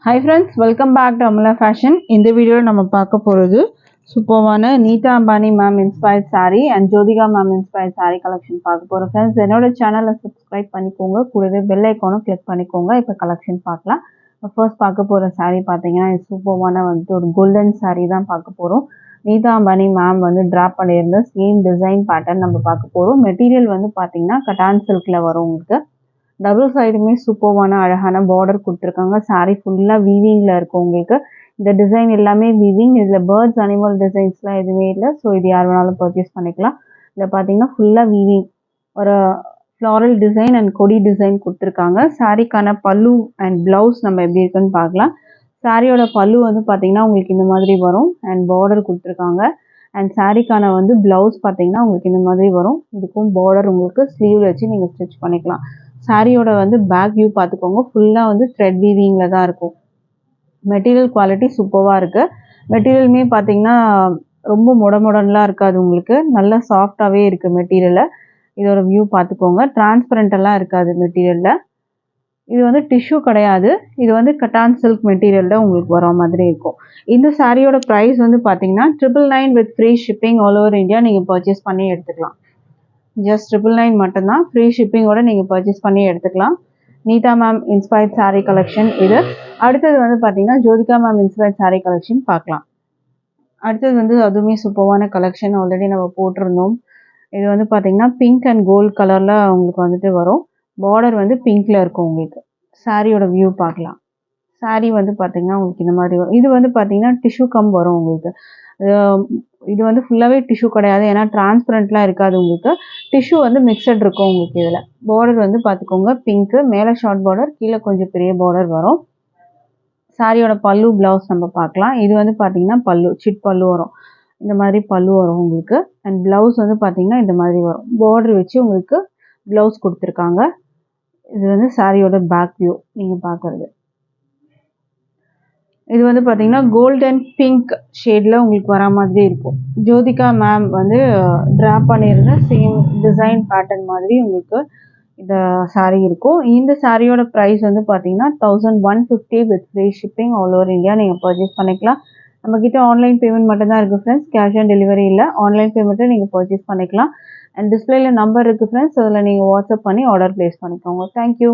Hi friends, welcome back to Amala Fashion. In this video, we will supervana Neeta Ambani ma'am inspired saree and Jyotika ma'am inspired saree collection. Friends, என்னோட சேனலை subscribe பண்ணிக்கோங்க, கூடவே bell icon click பண்ணிக்கோங்க. இப்போ collection பார்க்கலாம். First பார்க்க போற saree பாத்தீங்கன்னா supervana வந்து ஒரு golden saree தான் பார்க்க போறோம். Neeta Ambani ma'am வந்து drop பண்ணியிருந்த same design pattern நம்ம பார்க்க போறோம். Material வந்து பாத்தீங்கன்னா cotton silkல வரும் உங்களுக்கு. டபுள் சைடுமே சூப்பர்வான அழகான பார்டர் கொடுத்துருக்காங்க. சாரீ ஃபுல்லாக வீவிங்கில் இருக்கும் உங்களுக்கு. இந்த டிசைன் எல்லாமே வீவிங். இதில் பேர்ட்ஸ் அனிமல் டிசைன்ஸ்லாம் எதுவுமே இல்லை. ஸோ இது யார் வேணாலும் பர்ச்சேஸ் பண்ணிக்கலாம். இதில் பார்த்தீங்கன்னா ஃபுல்லாக வீவிங், ஒரு ஃப்ளாரல் டிசைன் அண்ட் கொடி டிசைன் கொடுத்துருக்காங்க. சாரீக்கான பல்லு அண்ட் ப்ளவுஸ் நம்ம எப்படி இருக்குன்னு பார்க்கலாம். சாரியோட பல்லு வந்து பார்த்தீங்கன்னா உங்களுக்கு இந்த மாதிரி வரும் அண்ட் பார்டர் கொடுத்துருக்காங்க. அண்ட் சாரீக்கான வந்து ப்ளவுஸ் பார்த்தீங்கன்னா உங்களுக்கு இந்த மாதிரி வரும். இதுக்கும் பார்டர் உங்களுக்கு ஸ்லீவ் வச்சு நீங்கள் ஸ்டிச் பண்ணிக்கலாம். சாரியோட வந்து பேக் வியூ பார்த்துக்கோங்க. ஃபுல்லாக வந்து த்ரெட் வீவிங்கில் தான் இருக்கும். மெட்டீரியல் குவாலிட்டி சூப்பராக இருக்குது. மெட்டீரியலுமே பார்த்தீங்கன்னா ரொம்ப முடமுடன்லாம் இருக்காது உங்களுக்கு. நல்லா சாஃப்டாகவே இருக்குது மெட்டீரியலில். இதோட வியூ பார்த்துக்கோங்க. டிரான்ஸ்பரண்டெல்லாம் இருக்காது மெட்டீரியலில். இது வந்து டிஷ்யூ கிடையாது. இது வந்து கட்டான் சில்க் மெட்டீரியலில் உங்களுக்கு வர மாதிரி இருக்கும். இந்த சாரியோட ப்ரைஸ் வந்து பார்த்தீங்கன்னா 999 with free shipping all over India நீங்கள் பர்ச்சேஸ் பண்ணி எடுத்துக்கலாம். ஜஸ்ட் 999 மட்டும்தான். ஃப்ரீ ஷிப்பிங்கோட நீங்கள் பர்ச்சேஸ் பண்ணி எடுத்துக்கலாம். நீதா மேம் இன்ஸ்பயர்ட் சாரீ கலெக்ஷன் இது. அடுத்தது வந்து பார்த்தீங்கன்னா Jyothika ma'am inspired sari collection பார்க்கலாம். அடுத்தது வந்து அதுவுமே சூப்பரான கலெக்ஷன் ஆல்ரெடி நம்ம போட்டிருந்தோம். இது வந்து பார்த்தீங்கன்னா பிங்க் அண்ட் கோல்டு கலரில் உங்களுக்கு வந்துட்டு வரும். பார்டர் வந்து பிங்க்கில் இருக்கும் உங்களுக்கு. சாரியோட வியூ பார்க்கலாம். சாரீ வந்து பார்த்தீங்கன்னா உங்களுக்கு இந்த மாதிரி வரும். இது வந்து பார்த்தீங்கன்னா டிஷ்யூ கம் வரும் உங்களுக்கு. இது வந்து ஃபுல்லாகவே டிஷ்யூ கிடையாது, ஏன்னா டிரான்ஸ்பரண்ட்லாம் இருக்காது உங்களுக்கு. டிஷ்யூ வந்து மிக்சட் இருக்கும் உங்களுக்கு. இதில் பார்டர் வந்து பார்த்துக்கோங்க பிங்க்கு, மேலே ஷார்ட் பார்டர், கீழே கொஞ்சம் பெரிய பார்டர் வரும். சாரியோட பல்லு ப்ளவுஸ் நம்ம பார்க்கலாம். இது வந்து பார்த்தீங்கன்னா பல்லு சிட் பல்லு வரும். இந்த மாதிரி பல்லு வரும் உங்களுக்கு. அண்ட் ப்ளவுஸ் வந்து பார்த்தீங்கன்னா இந்த மாதிரி வரும். பார்டர் வச்சு உங்களுக்கு ப்ளவுஸ் கொடுத்துருக்காங்க. இது வந்து சாரியோட பேக் வியூ நீங்கள் பார்க்குறது. இது வந்து பார்த்தீங்கன்னா கோல்டன் பிங்க் ஷேடில் உங்களுக்கு வர மாதிரி இருக்கும். ஜோதிகா மேம் வந்து ட்ராப் பண்ணியிருந்த சேம் டிசைன் பேட்டர்ன் மாதிரி உங்களுக்கு இந்த சாரீ இருக்கும். இந்த சாரியோட ப்ரைஸ் வந்து பார்த்தீங்கன்னா 1150 with free shipping all over India நீங்கள் பர்ச்சேஸ் பண்ணிக்கலாம். நம்மக்கிட்ட ஆன்லைன் பேமெண்ட் மட்டும்தான் இருக்குது ஃப்ரெண்ட்ஸ். கேஷ் ஆன் டெலிவரி இல்லை. ஆன்லைன் பேமெண்ட்டை நீங்கள் பர்ச்சேஸ் பண்ணிக்கலாம். அண்ட் டிஸ்பிளேல நம்பர் இருக்குது ஃப்ரெண்ட்ஸ், அதில் நீங்கள் வாட்ஸ்அப் பண்ணி ஆர்டர் ப்ளேஸ் பண்ணிக்கோங்க. தேங்க்யூ.